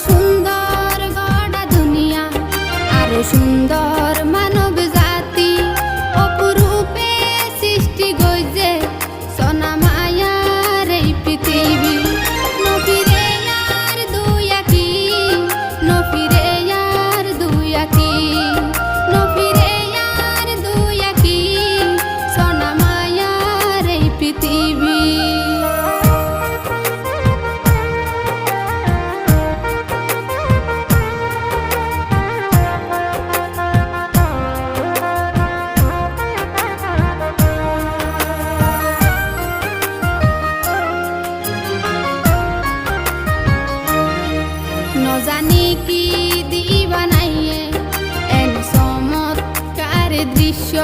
সুন্দর গড়া দুনিয়া, আরো সুন্দর মানব জাতি, অপরূপে সৃষ্টি গইছে সোনা মায়ার এই পৃথিবী। নফিরে আর দুই আঁখি, নফিরে আর দুই আঁখি, নফিরে আর দুই আঁখি, সোনা মায়ার এই পৃথিবী। জানি কি দিবানাইয়ে এন চমৎকার দৃশ্য।